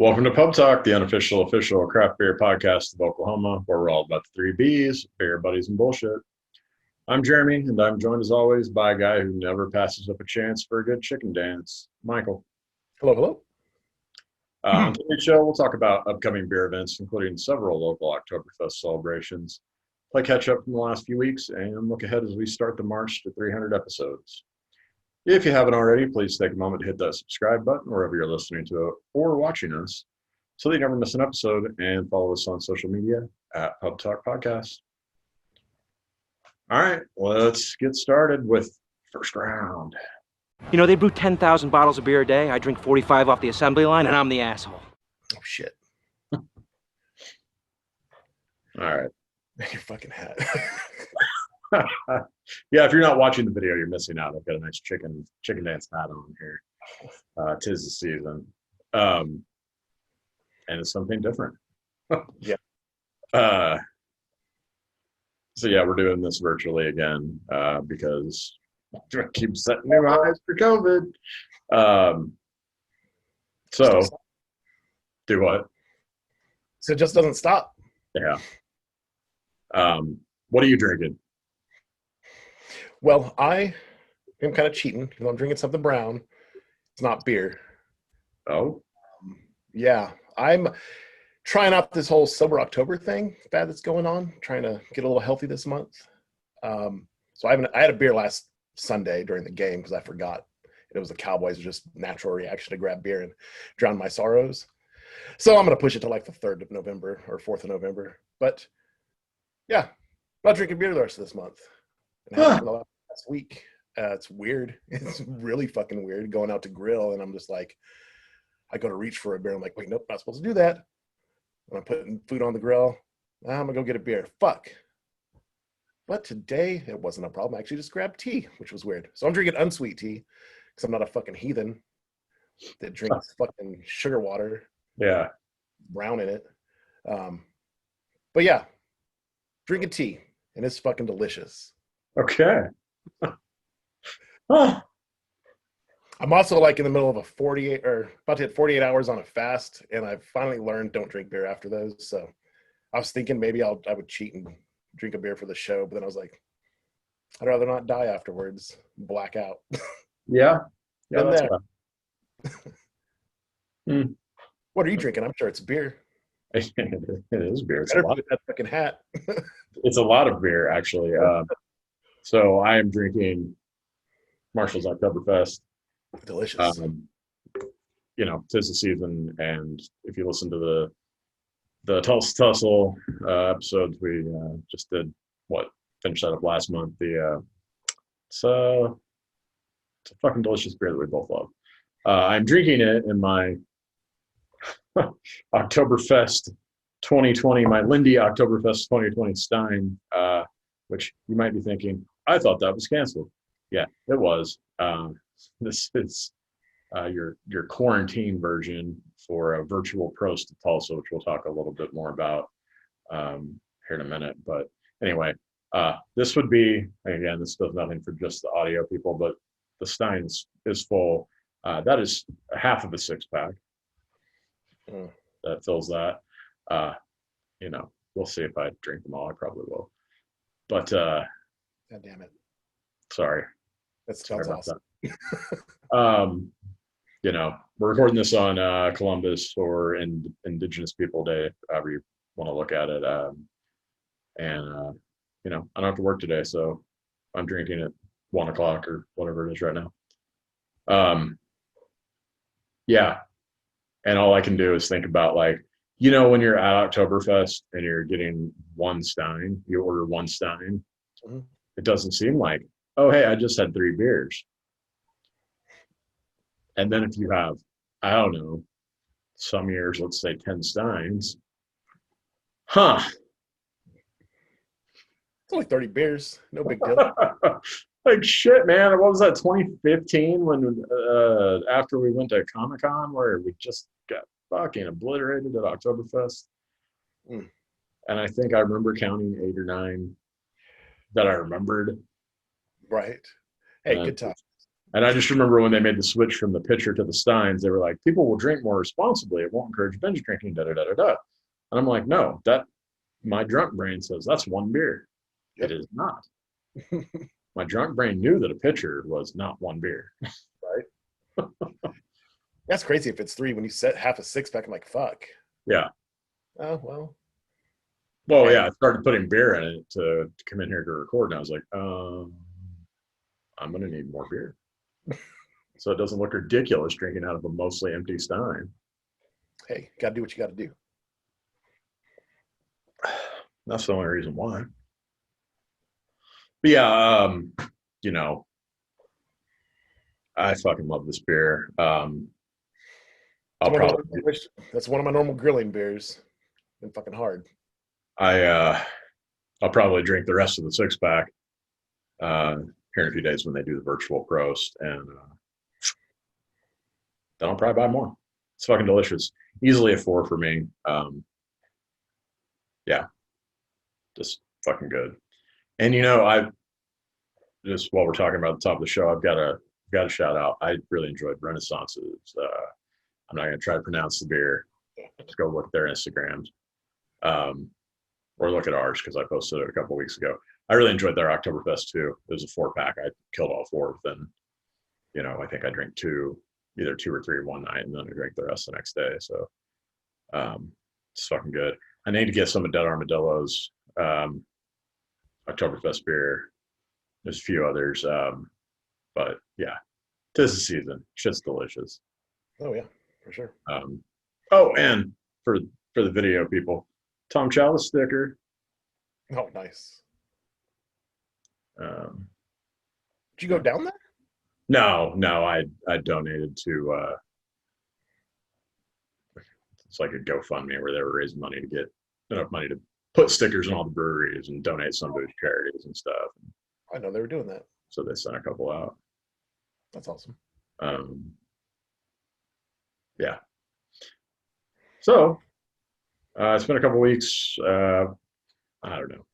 Welcome to Pub Talk, the unofficial official craft beer podcast of Oklahoma, where we're all about the three B's, beer, buddies, and bullshit. I'm Jeremy, and I'm joined as always by a guy who never passes up a chance for a good chicken dance, Michael. Hello, hello. On today's show, we'll talk about upcoming beer events, including several local Oktoberfest celebrations, play catch up from the last few weeks, and look ahead as we start the march to 300 episodes. If you haven't already, please take a moment to hit that subscribe button wherever you're listening to it or watching us so that you never miss an episode, and follow us on social media at Pub Talk Podcast. All right, let's get started with first round. You know, they brew 10,000 bottles of beer a day. I drink 45 off the assembly line, and I'm the asshole. Oh, shit. All right. Your fucking hat. Yeah, if you're not watching the video, you're missing out. I've got a nice chicken dance hat on here. 'Tis the season. And it's something different. Yeah. So yeah, we're doing this virtually again because I keep setting new highs for COVID. So do what? So it just doesn't stop. Yeah. What are you drinking? Well, I am kind of cheating because I'm drinking something brown. It's not beer. Oh, Yeah. I'm trying out this whole sober October thing fad that's going on, trying to get a little healthy this month. So I had a beer last Sunday during the game because I forgot. It was the Cowboys, just natural reaction to grab beer and drown my sorrows. So I'm going to push it to like the 3rd of November or 4th of November. But yeah, I'm not drinking beer the rest of this month. And I haven't for the last week. It's weird. It's really fucking weird going out to grill. And I'm just like, I go to reach for a beer. I'm like, wait, nope, not supposed to do that. When I'm putting food on the grill, I'm going to go get a beer. Fuck. But today, it wasn't a problem. I actually just grabbed tea, which was weird. So I'm drinking unsweet tea because I'm not a fucking heathen that drinks fucking sugar water. yeah. Brown in it. But yeah, drinking tea. And it's fucking delicious. Okay. Huh. I'm also like in the middle of a 48 or about to hit 48 hours on a fast, and I've finally learned don't drink beer after those. So I was thinking maybe I would cheat and drink a beer for the show, but then I was like, I'd rather not die afterwards, black out. Yeah. Yeah. Been That's there. Hmm. What are you drinking? I'm sure it's beer. It is beer. It's a Better lot. put that fucking hat. It's a lot of beer, actually. So I am drinking Marshall's Oktoberfest. Delicious. You know, 'tis the season, and if you listen to the Tulsa Tussle episodes, we just did finished that up last month. It's a fucking delicious beer that we both love. I'm drinking it in my Oktoberfest 2020, my Lindy Oktoberfest 2020 Stein, which you might be thinking, I thought that was canceled. Yeah, it was. This is your quarantine version for a virtual Prost to Tulsa, which we'll talk a little bit more about here in a minute. But anyway, this would be, again, this does nothing for just the audio people, but the Stein is full. That is half of a 6-pack. That fills that. You know, we'll see if I drink them all. I probably will. But God damn it. sorry. That's awesome. You know, we're recording this on Columbus or Indigenous People Day, however you want to look at it. And you know, I don't have to work today, so I'm drinking at 1 o'clock or whatever it is right now. Yeah. And all I can do is think about, like, you know, when you're at Oktoberfest and you're getting one Stein, you order one Stein, It doesn't seem like, oh, hey, I just had 3 beers. And then if you have, I don't know, some years, let's say 10 Steins, It's only 30 beers. No big deal. Like, shit, man. What was that, 2015 when after we went to Comic-Con where we just got fucking obliterated at Oktoberfest? And I think I remember counting 8 or 9 that I remembered. Right. Hey, good time. And I just remember when they made the switch from the pitcher to the steins, they were like, people will drink more responsibly. It won't encourage binge drinking, da da da da da. And I'm like, no, that my drunk brain says that's one beer. Yep. It is not. My drunk brain knew that a pitcher was not one beer. Right. That's crazy if it's 3 when you set half a six pack. I'm like, fuck. Yeah. Oh, well. Well, Okay. yeah, I started putting beer in it to come in here to record, and I was like, I'm going to need more beer. So it doesn't look ridiculous drinking out of a mostly empty stein. Hey, got to do what you got to do. That's the only reason why. But yeah, you know, I fucking love this beer. I'll probably, That's one of my normal grilling beers. Been fucking hard. I'll probably drink the rest of the 6-pack here in a few days when they do the virtual roast, and then I'll probably buy more. It's fucking delicious. Easily a 4 for me. Yeah, just fucking good. And you know, I just while we're talking about the top of the show, I've got a shout out. I really enjoyed Renaissance's. I'm not gonna try to pronounce the beer. Just go look at their Instagrams, or look at ours because I posted it a couple weeks ago. I really enjoyed their Oktoberfest too. It was a 4-pack. I killed all 4 within, you know, I think I drank either 2 or 3 one night, and then I drank the rest the next day. So it's fucking good. I need to get some of Dead Armadillo's Oktoberfest beer. There's a few others, but yeah, 'tis the season. Shit's delicious. Oh yeah, for sure. Oh, and for the video people, Tom Chalice sticker. Oh, nice. Um, Did you go down there? no, I donated to it's like a GoFundMe where they were raising money to get enough money to put stickers in all the breweries and donate some to charities and stuff. I know they were doing that. So they sent a couple out. That's awesome. Yeah. So it's been a couple weeks. I don't know.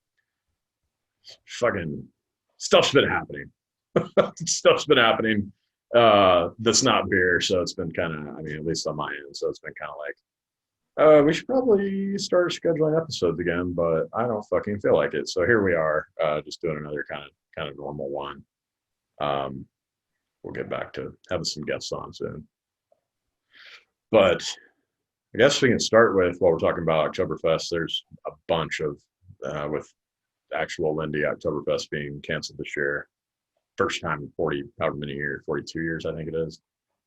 Fucking stuff's been happening. Stuff's been happening. That's not beer, so it's been kind of. I mean, at least on my end, so it's been kind of like, we should probably start scheduling episodes again, but I don't fucking feel like it. So here we are, just doing another kind of normal one. We'll get back to having some guests on soon. But I guess we can start with while we're talking about Oktoberfest. There's a bunch of with actual Lindy Oktoberfest being canceled this year. First time in 40, however many years, 42 years, I think it is,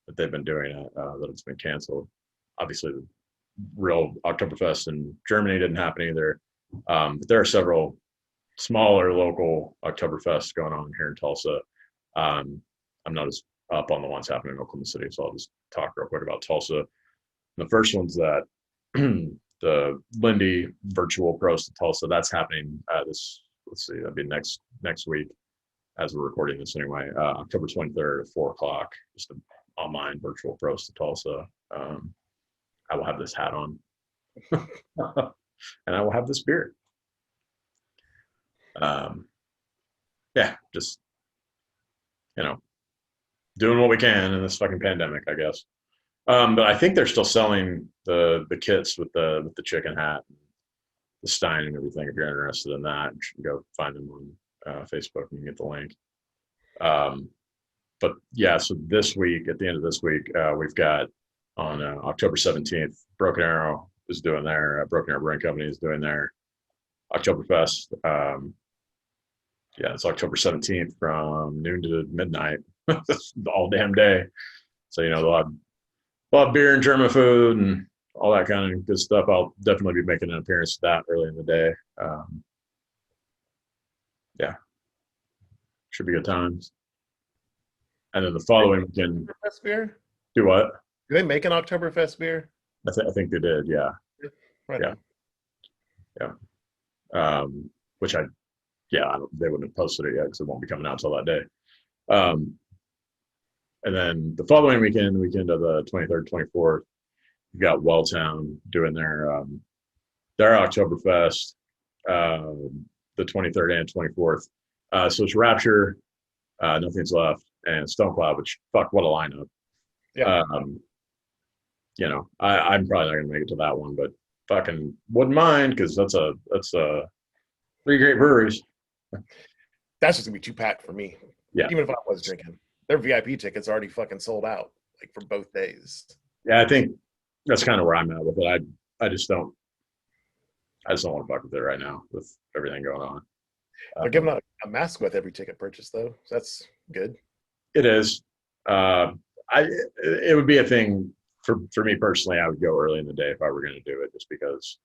that they've been doing it, that it's been canceled. Obviously, the real Oktoberfest in Germany didn't happen either. But there are several smaller local Oktoberfests going on here in Tulsa. I'm not as up on the ones happening in Oklahoma City, so I'll just talk real quick about Tulsa. The first one's that the Lindy virtual roast in Tulsa. That's happening let's see, that'd be next week as we're recording this anyway. October 23rd at 4:00, just an online virtual roast in Tulsa. I will have this hat on, and I will have this beer. Yeah, just doing what we can in this fucking pandemic, I guess. But I think they're still selling the kits with the chicken hat, and the stein, and everything. If you're interested in that, you should go find them on Facebook and you can get the link. But yeah, so this week, at the end of this week, we've got on October 17th, Broken Arrow is doing their Broken Arrow Brewing Company is doing their Oktoberfest. Yeah, it's October 17th from noon to midnight, all damn day. So they'll have beer and German food and all that kind of good stuff. I'll definitely be making an appearance to that early in the day. Yeah, should be good times. And then the following weekend, Oktoberfest beer? do what? Do they make an Oktoberfest beer? I think they did. Yeah, Right. Yeah. Which they wouldn't have posted it yet because it won't be coming out until that day. And then the following weekend, the weekend of the 23rd, 24th, you've got Welltown doing their Oktoberfest, the 23rd and 24th. So it's Rapture, Nothing's Left, and Stone Cloud, which fuck, what a lineup. Yeah. I'm probably not gonna make it to that one, but fucking wouldn't mind because that's three great breweries. That's just gonna be too packed for me. Yeah. Even if I was drinking, their VIP tickets already fucking sold out, like for both days. Yeah, I think that's kind of where I'm at with it. I just don't want to fuck with it right now with everything going on. They're giving out a mask with every ticket purchase though, so that's good. It is. It would be a thing for me personally. I would go early in the day if I were going to do it, just because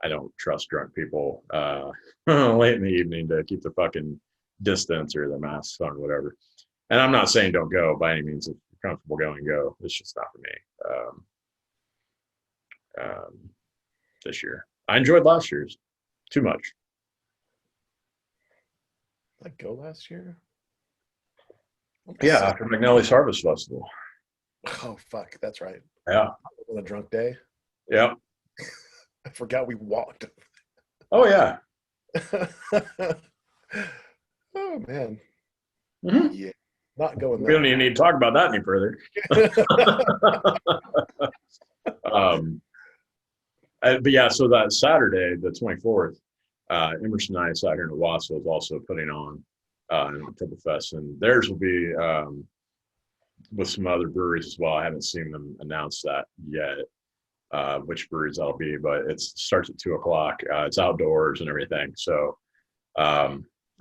I don't trust drunk people late in the evening to keep the fucking distance or the masks on or whatever. And I'm not saying don't go by any means. If you're comfortable going, go. It's just not for me this year. I enjoyed last year's too much. Did I go last year? Yeah, after McNally's Harvest Festival. Oh fuck, that's right. Yeah. On a drunk day. Yep. I forgot we walked. Oh yeah. Oh man. Mm-hmm. Yeah. Not going We there. don't even need to talk about that any further. But yeah, so that Saturday, the 24th, Emerson and I sat here in Owasso is also putting on an Oktoberfest, and theirs will be with some other breweries as well. I haven't seen them announce that yet, which breweries that'll be, but it starts at 2:00. It's outdoors and everything. So,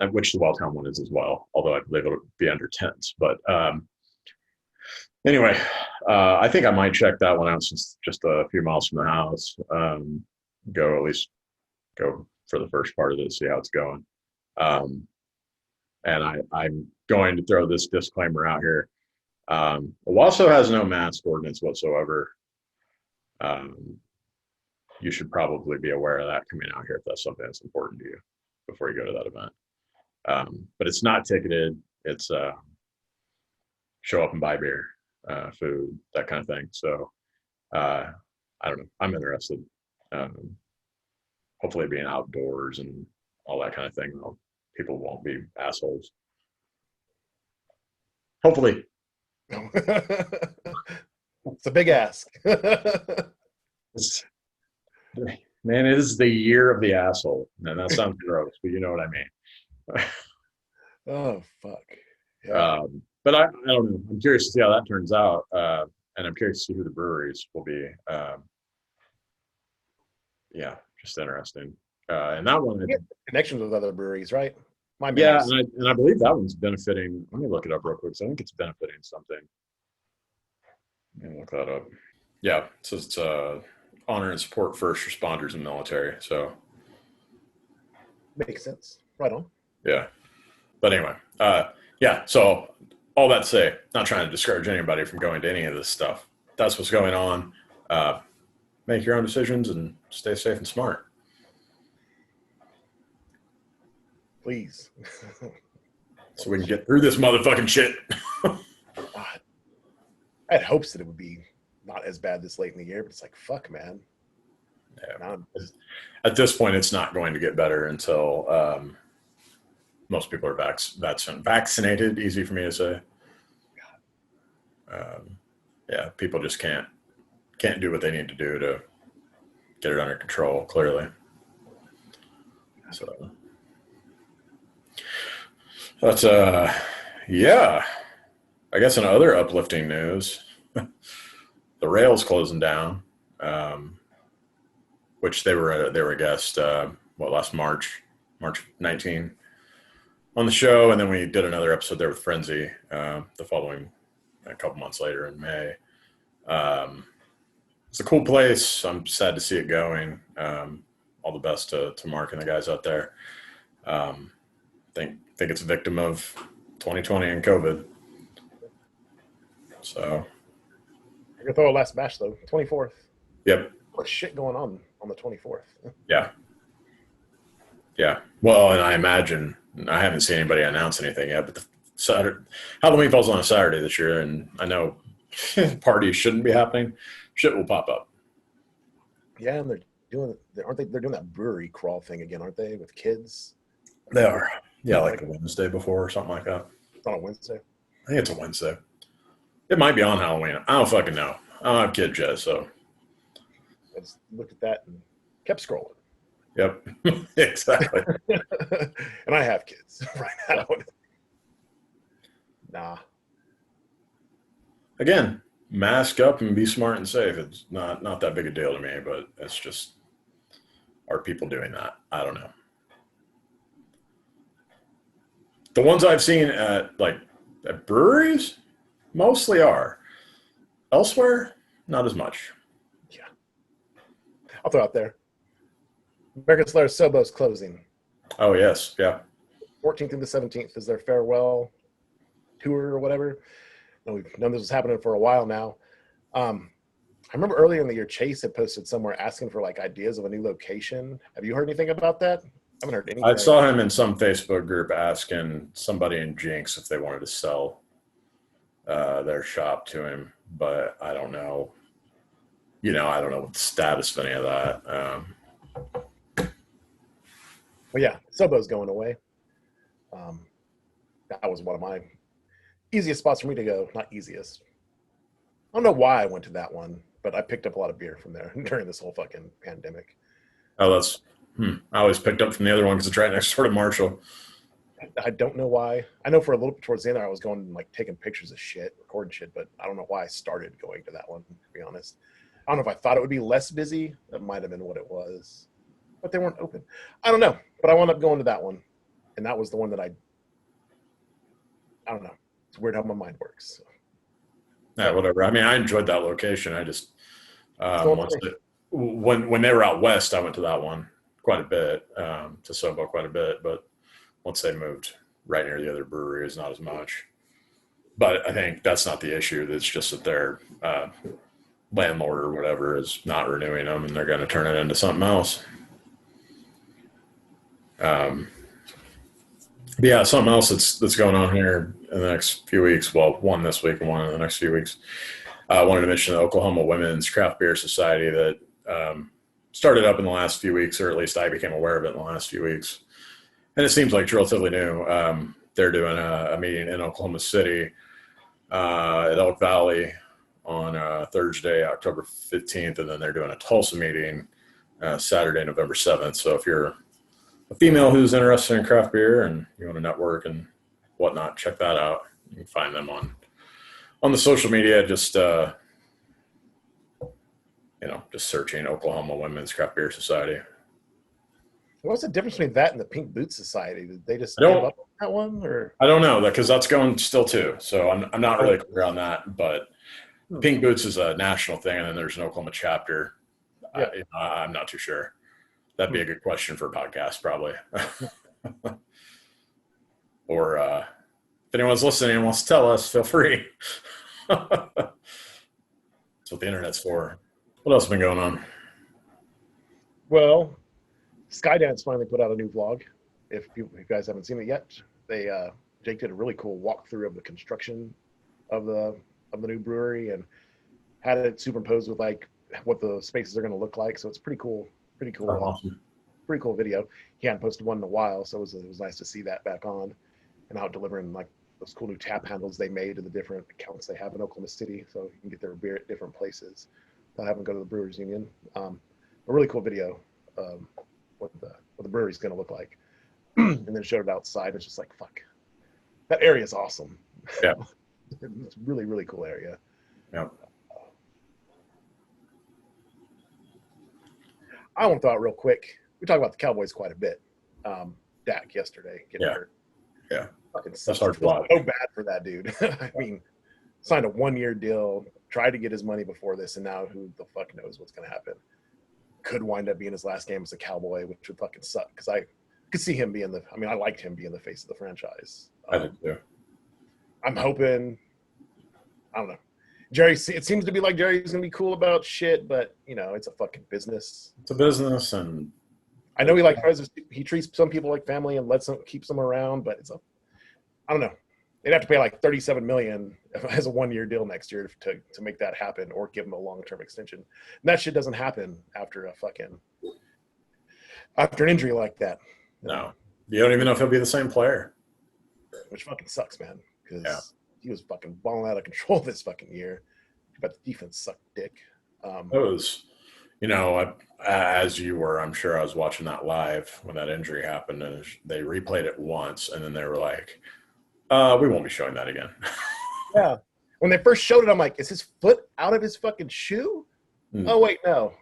which the Welltown one is as well, although I believe it'll be under tents. But anyway, I think I might check that one out since just a few miles from the house. Go at least go for the first part of it, see how it's going. And I'm going to throw this disclaimer out here. Owasso has no mask ordinance whatsoever. You should probably be aware of that coming out here if that's something that's important to you before you go to that event. But it's not ticketed. It's show up and buy beer, food, that kind of thing. So I don't know. I'm interested. Hopefully being outdoors and all that kind of thing. People won't be assholes. Hopefully. It's a big ask. Man, it is the year of the asshole. And that sounds gross, but you know what I mean. Oh fuck. Yeah. But I don't know. I'm curious to see how that turns out. And I'm curious to see who the breweries will be. Yeah, just interesting. And that one, Connections with other breweries, right? yeah, and I believe that one's benefiting. Let me look it up real quick. So I think it's benefiting something. Let me look that up. Yeah, so it's honor and support first responders and military. So makes sense. Right on. Yeah, but anyway, yeah. So all that to say, not trying to discourage anybody from going to any of this stuff. That's what's going on. Make your own decisions and stay safe and smart. Please. So we can get through this motherfucking shit. God. I had hopes that it would be not as bad this late in the year, but it's like, fuck, man. Yeah. At this point, it's not going to get better until most people are vaccinated. Easy for me to say. Yeah, people just can't do what they need to do to get it under control. Clearly, so that's yeah. I guess in other uplifting news, the rail's closing down, which they were a guest last March 19 on the show, and then we did another episode there with Frenzy the following a couple months later in May. It's a cool place. I'm sad to see it going. All the best to Mark and the guys out there. Think it's a victim of 2020 and COVID. So you're gonna throw a last match though, 24th. Yep. What shit going on the 24th? Yeah. Well, and I imagine I haven't seen anybody announce anything yet, but Halloween falls on a Saturday this year, and I know parties shouldn't be happening. Shit will pop up. Yeah, and they're doing that brewery crawl thing again, aren't they? With kids. They are. Yeah, like a Wednesday before or something like that. It's on a Wednesday. I think it's a Wednesday. It might be on Halloween. I don't fucking know. I don't have kids yet, so. I just looked at that and kept scrolling. Yep, exactly. And I have kids right now. Nah. Again, mask up and be smart and safe. It's not that big a deal to me, but it's just, are people doing that? I don't know. The ones I've seen at breweries mostly are. Elsewhere, not as much. Yeah. I'll throw out there. American Slayer Sobo's closing. Oh yes, yeah. 14th through the 17th is their farewell tour or whatever. And we've known this was happening for a while now. I remember earlier in the year, Chase had posted somewhere asking for like ideas of a new location. Have you heard anything about that? I haven't heard anything. I saw him in some Facebook group asking somebody in Jinx if they wanted to sell their shop to him, but I don't know. I don't know what the status of any of that. Well, yeah, Sobo's going away. That was one of my easiest spots for me to go. Not easiest. I don't know why I went to that one, but I picked up a lot of beer from there during this whole fucking pandemic. Oh, that's. I always picked up from the other one because it's right next door to Marshall. I don't know why. I know for a little bit towards the end there, I was going and like taking pictures of shit, recording shit, but I don't know why I started going to that one, to be honest. I don't know if I thought it would be less busy. That might have been what it was. But they weren't open. I don't know. But I wound up going to that one. And that was the one that I don't know. It's weird how my mind works. So. Yeah, whatever. I mean, I enjoyed that location. I just Once when they were out west, I went to that one quite a bit, to Sobo quite a bit. But once they moved right near the other breweries, not as much. But I think that's not the issue. It's just that their landlord or whatever is not renewing them, and they're going to turn it into something else. But yeah, something else that's going on here in the next few weeks. Well, one this week and one in the next few weeks. I wanted to mention the Oklahoma Women's Craft Beer Society that started up in the last few weeks, or at least I became aware of it in the last few weeks. And it seems like it's relatively new. They're doing a meeting in Oklahoma City at Elk Valley on Thursday, October 15th, and then they're doing a Tulsa meeting Saturday, November 7th. So if you're a female who's interested in craft beer and you want to network and whatnot, check that out. You can find them on the social media. Just just searching Oklahoma Women's Craft Beer Society. What's the difference between that and the Pink Boots Society? Did they just I don't- give up on that one, or I don't know because that's going still too. So I'm not really clear on that. But Pink Boots is a national thing, and then there's an Oklahoma chapter. Yeah. I'm not too sure. That'd be a good question for a podcast, probably. Or if anyone's listening and wants to tell us, feel free. That's what the internet's for. What else has been going on? well, Skydance finally put out a new vlog. If you guys haven't seen it yet, they Jake did a really cool walkthrough of the construction of the new brewery and had it superimposed with like what the spaces are going to look like. So it's pretty cool. Awesome. Pretty cool video. He hadn't posted one in a while, so it was nice to see that back on and out delivering like those cool new tap handles they made to the different accounts they have in Oklahoma City, so you can get their beer at different places without having to go to the Brewers Union. A really cool video of what the brewery's going to look like, and then showed it outside. It's just like, fuck, that area is awesome. Yeah. It's really, really cool area. Yeah. I want to throw out real quick. We talk about the Cowboys quite a bit. Dak yesterday getting hurt. Yeah. Fucking That's hard to watch. so bad for that dude. I mean, signed a 1-year deal, tried to get his money before this, and now who the fuck knows what's going to happen. Could wind up being his last game as a Cowboy, which would fucking suck because I could see him being I liked him being the face of the franchise. I did too. I'm hoping, I don't know. Jerry, it seems to be like Jerry's going to be cool about shit, but, it's a fucking business. It's a business, and I know he treats some people like family and keeps them around, but I don't know. They'd have to pay like $37 million as a 1-year deal next year to make that happen, or give him a long-term extension. And that shit doesn't happen after an injury like that. no, you don't even know if he'll be the same player. Which fucking sucks, man. Because he was fucking balling out of control this fucking year. But the defense sucked dick. It was, you know, as you were, I'm sure I was watching that live when that injury happened, and they replayed it once, and then they were like, we won't be showing that again. Yeah. When they first showed it, I'm like, is his foot out of his fucking shoe? Oh, wait, no.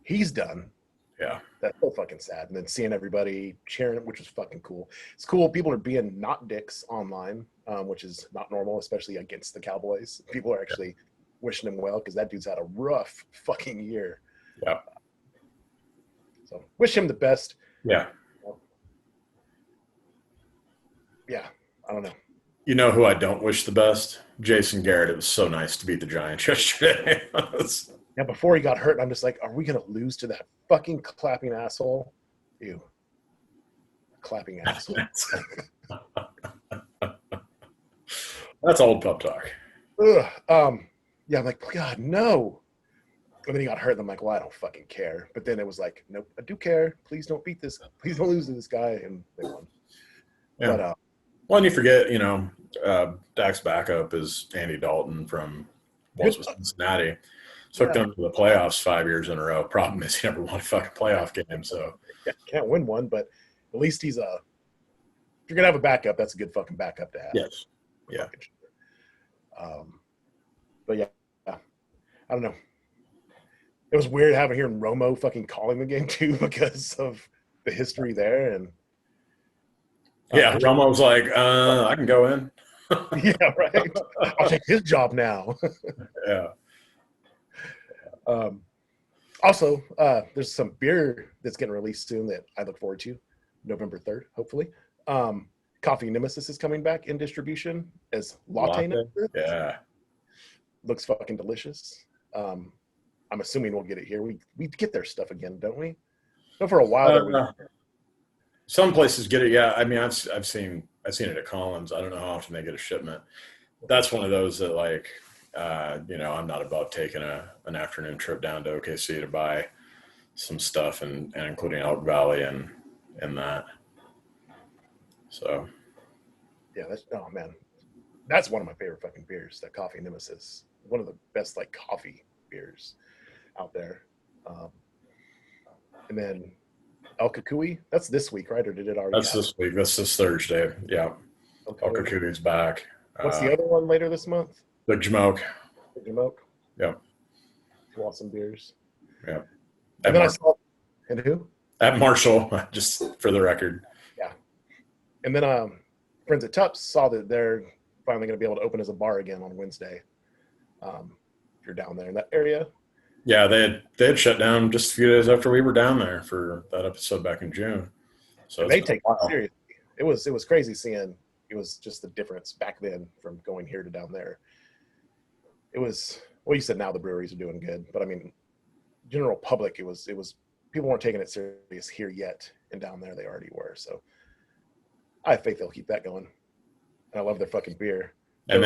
He's done. Yeah. That's so fucking sad. And then seeing everybody cheering, which was fucking cool. It's cool. People are being not dicks online, which is not normal, especially against the Cowboys. People are actually wishing him well because that dude's had a rough fucking year. Yeah. So wish him the best. Yeah. Yeah. I don't know. You know who I don't wish the best? Jason Garrett. It was so nice to beat the Giants yesterday. Yeah, before he got hurt, I'm just like, are we going to lose to that fucking clapping asshole? Ew. Clapping asshole. That's old pup talk. Ugh. Yeah, I'm like, God, no. And then he got hurt, and I'm like, well, I don't fucking care. But then it was like, nope, I do care. Please don't beat this. Please don't lose to this guy. And they won. Yeah. But, well, and you forget, you know, Dak's backup is Andy Dalton from Cincinnati. Took them to the playoffs 5 years in a row. Problem is he never won a fucking playoff game. So yeah, can't win one, but at least he's if you're going to have a backup, that's a good fucking backup to have. Yes. Yeah. But yeah, I don't know. It was weird hearing Romo fucking calling the game too because of the history there. And yeah, Romo was like, I can go in. Yeah, right. I'll take his job now. Yeah. Also, there's some beer that's getting released soon that I look forward to, November 3rd, hopefully. Coffee Nemesis is coming back in distribution as latte. Yeah. Looks fucking delicious. I'm assuming we'll get it here. We get their stuff again, don't we? No, for a while. Some places get it. Yeah, I mean, I've seen it at Collins. I don't know how often they get a shipment. That's one of those that, like, you know, I'm not above taking an afternoon trip down to OKC to buy some stuff and including Elk Valley and that. So. Yeah, that's one of my favorite fucking beers. That Coffee Nemesis, one of the best like coffee beers out there. And then El Kukui, that's this week, right? Or did it already? That's this week. That's this Thursday. Yeah. Okay. El Kukui's back. What's the other one later this month? Big Jamoke. Big Jamoke. Yeah. Two awesome beers. Yeah. And then I saw, and who? At Marshall, just for the record. Yeah. And then friends at Tups saw that they're finally going to be able to open as a bar again on Wednesday. If you're down there in that area. Yeah, they had shut down just a few days after we were down there for that episode back in June. So they take it seriously. It was crazy seeing. It was just the difference back then from going here to down there. It was, well, you said now the breweries are doing good, but I mean, general public, it was people weren't taking it serious here yet, and down there they already were. So I have faith they'll keep that going. And I love their fucking beer. And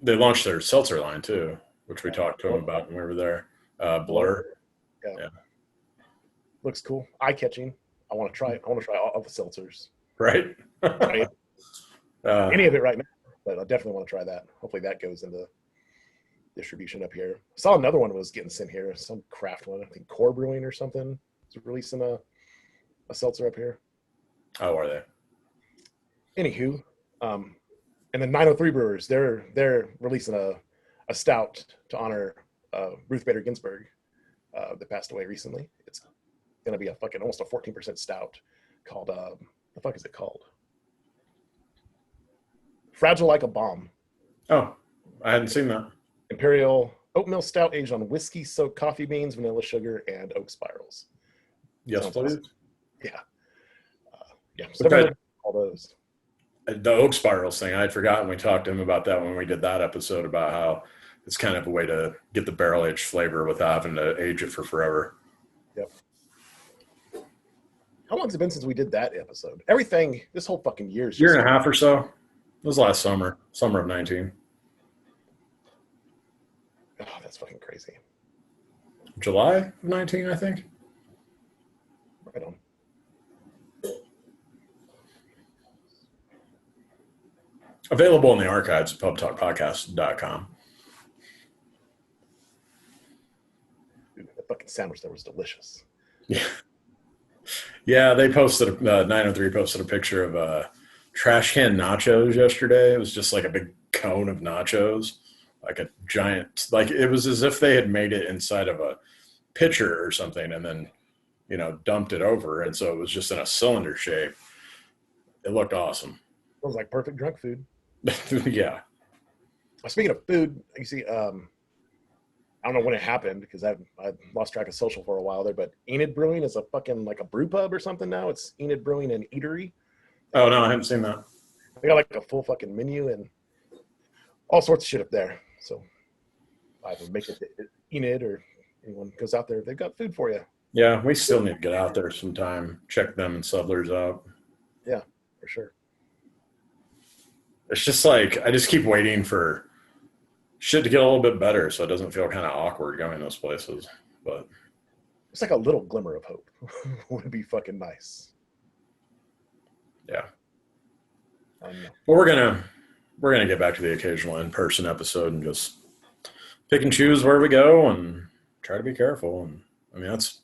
they launched their seltzer line too, which we talked to them about when we were there. Blur. Yeah. Looks cool. Eye catching. I want to try it. I want to try all the seltzers. Right. Right. Any of it right now, but I definitely want to try that. Hopefully that goes into distribution up here. I saw another one was getting sent here, some craft one. I think Core Brewing or something is releasing a seltzer up here. Oh, are they? Anywho, and then 903 Brewers, they're releasing a stout to honor Ruth Bader Ginsburg that passed away recently. It's going to be almost a 14% stout called, the fuck is it called? Fragile Like a Bomb. Oh, I hadn't seen that. Imperial oatmeal stout aged on whiskey-soaked coffee beans, vanilla sugar, and oak spirals. Yes, Sounds please. awesome. Yeah. Yeah. So all those. The oak spirals thing, I'd forgotten we talked to him about that when we did that episode about how it's kind of a way to get the barrel aged flavor without having to age it for forever. Yep. How long has it been since we did that episode? Everything, this whole fucking year's Year and a half or so. It was last summer of 19. Oh, that's fucking crazy. July of 19, I think. Right on. Available in the archives at pubtalkpodcast.com. Dude, that fucking sandwich there was delicious. Yeah. Yeah, they posted, 903 posted a picture of trash can nachos yesterday. It was just like a big cone of nachos, like a giant, like it was as if they had made it inside of a pitcher or something and then, dumped it over. And so it was just in a cylinder shape. It looked awesome. It was like perfect drunk food. Yeah. Speaking of food, you see, I don't know when it happened because I lost track of social for a while there, but Enid Brewing is a fucking like a brew pub or something now. It's Enid Brewing and Eatery. Oh, no, I haven't seen that. They got like a full fucking menu and all sorts of shit up there. So either make it Enid or anyone goes out there, they've got food for you. Yeah, we still need to get out there sometime, check them and Settlers out. Yeah, for sure. It's just like, I just keep waiting for shit to get a little bit better so it doesn't feel kind of awkward going those places. But it's like a little glimmer of hope would be fucking nice. Yeah. I know. But we're gonna get back to the occasional in-person episode and just pick and choose where we go and try to be careful. And I mean that's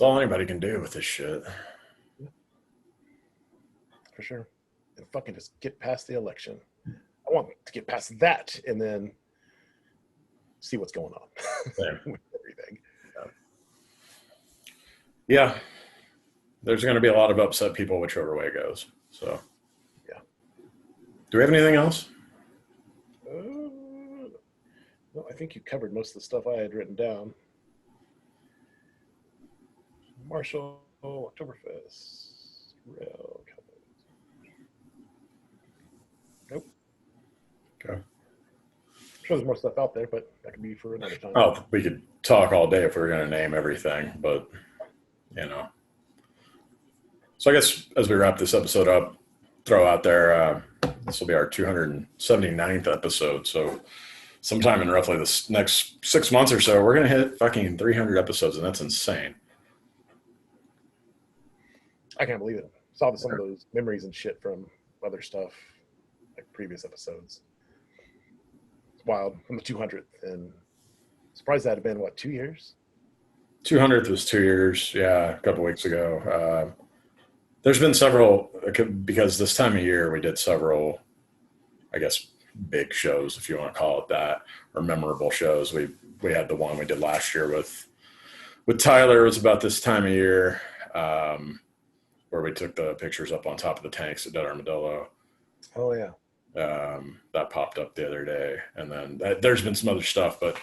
all anybody can do with this shit. For sure. And fucking just get past the election. I want to get past that and then see what's going on with everything. Yeah. There's going to be a lot of upset people whichever way it goes. So, yeah. Do we have anything else? No, I think you covered most of the stuff I had written down. Marshall, Oktoberfest, Rail. Nope. Okay. I'm sure there's more stuff out there, but that could be for another time. Oh, we could talk all day if we were going to name everything, but So I guess as we wrap this episode up, throw out there, this will be our 279th episode. So sometime in roughly this next 6 months or so, we're going to hit fucking 300 episodes, and that's insane. I can't believe it. Saw some of those memories and shit from other stuff, like previous episodes. It's wild. From the 200th, and surprised that had been, 2 years? 200th was 2 years, yeah, a couple weeks ago. There's been several, because this time of year we did several, I guess, big shows, if you want to call it that, or memorable shows. We had the one we did last year with Tyler. It was about this time of year, where we took the pictures up on top of the tanks at Dead Armadillo. Oh yeah. That popped up the other day, and then there's been some other stuff, but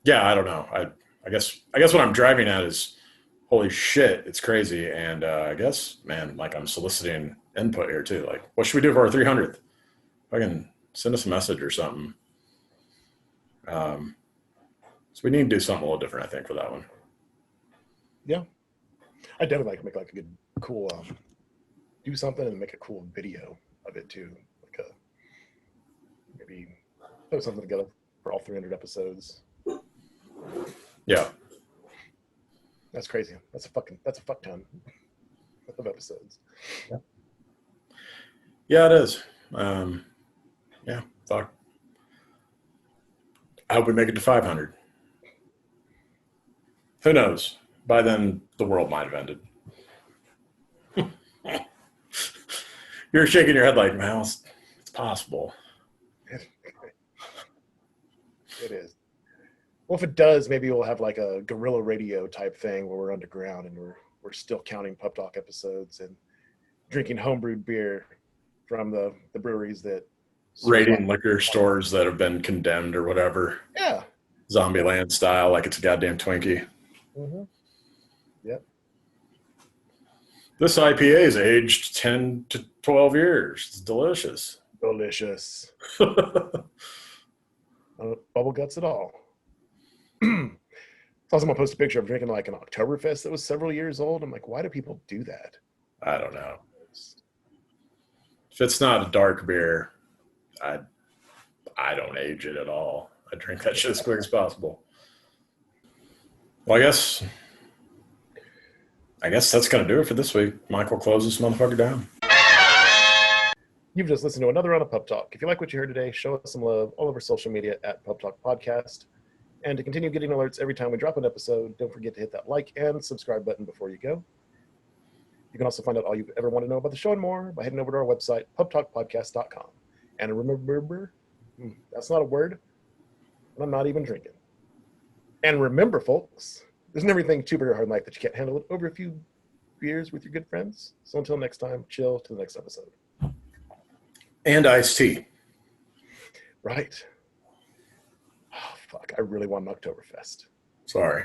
yeah, I don't know. I guess what I'm driving at is, holy shit, it's crazy. And I guess, man, like I'm soliciting input here too. Like, what should we do for our 300th? I can send us a message or something. So we need to do something a little different, I think, for that one. Yeah. I definitely like to make like a good, cool, do something and make a cool video of it too. Like maybe put something together for all 300 episodes. Yeah. That's crazy. That's a fuck ton of episodes. Yeah, it is. Yeah, fuck. I hope we make it to 500. Who knows? By then, the world might have ended. You're shaking your head like, man, it's possible. It is. Well, if it does, maybe we'll have like a guerrilla radio type thing where we're underground and we're still counting Pup Talk episodes and drinking homebrewed beer from the breweries that Raiding liquor stores that have been condemned or whatever. Yeah. Zombieland style, like it's a goddamn Twinkie. Mm-hmm. Yep. This IPA is aged 10 to 12 years. It's delicious. Delicious. Bubble guts at all. Saw someone post a picture of drinking like an Oktoberfest that was several years old. I'm like, why do people do that? I don't know. If it's not a dark beer, I don't age it at all. I drink that shit as quick as possible. Well, I guess that's going to do it for this week. Michael, close this motherfucker down. You've just listened to another round of Pub Talk. If you like what you heard today, show us some love all over social media at Pub Talk Podcast. And to continue getting alerts every time we drop an episode, don't forget to hit that like and subscribe button before you go. You can also find out all you ever want to know about the show and more by heading over to our website, pubtalkpodcast.com. And remember, that's not a word, and I'm not even drinking. And remember, folks, there's never anything too big or hard in life that you can't handle it over a few beers with your good friends. So until next time, chill to the next episode. And iced tea. Right. Oh, fuck. I really want an Oktoberfest. Sorry.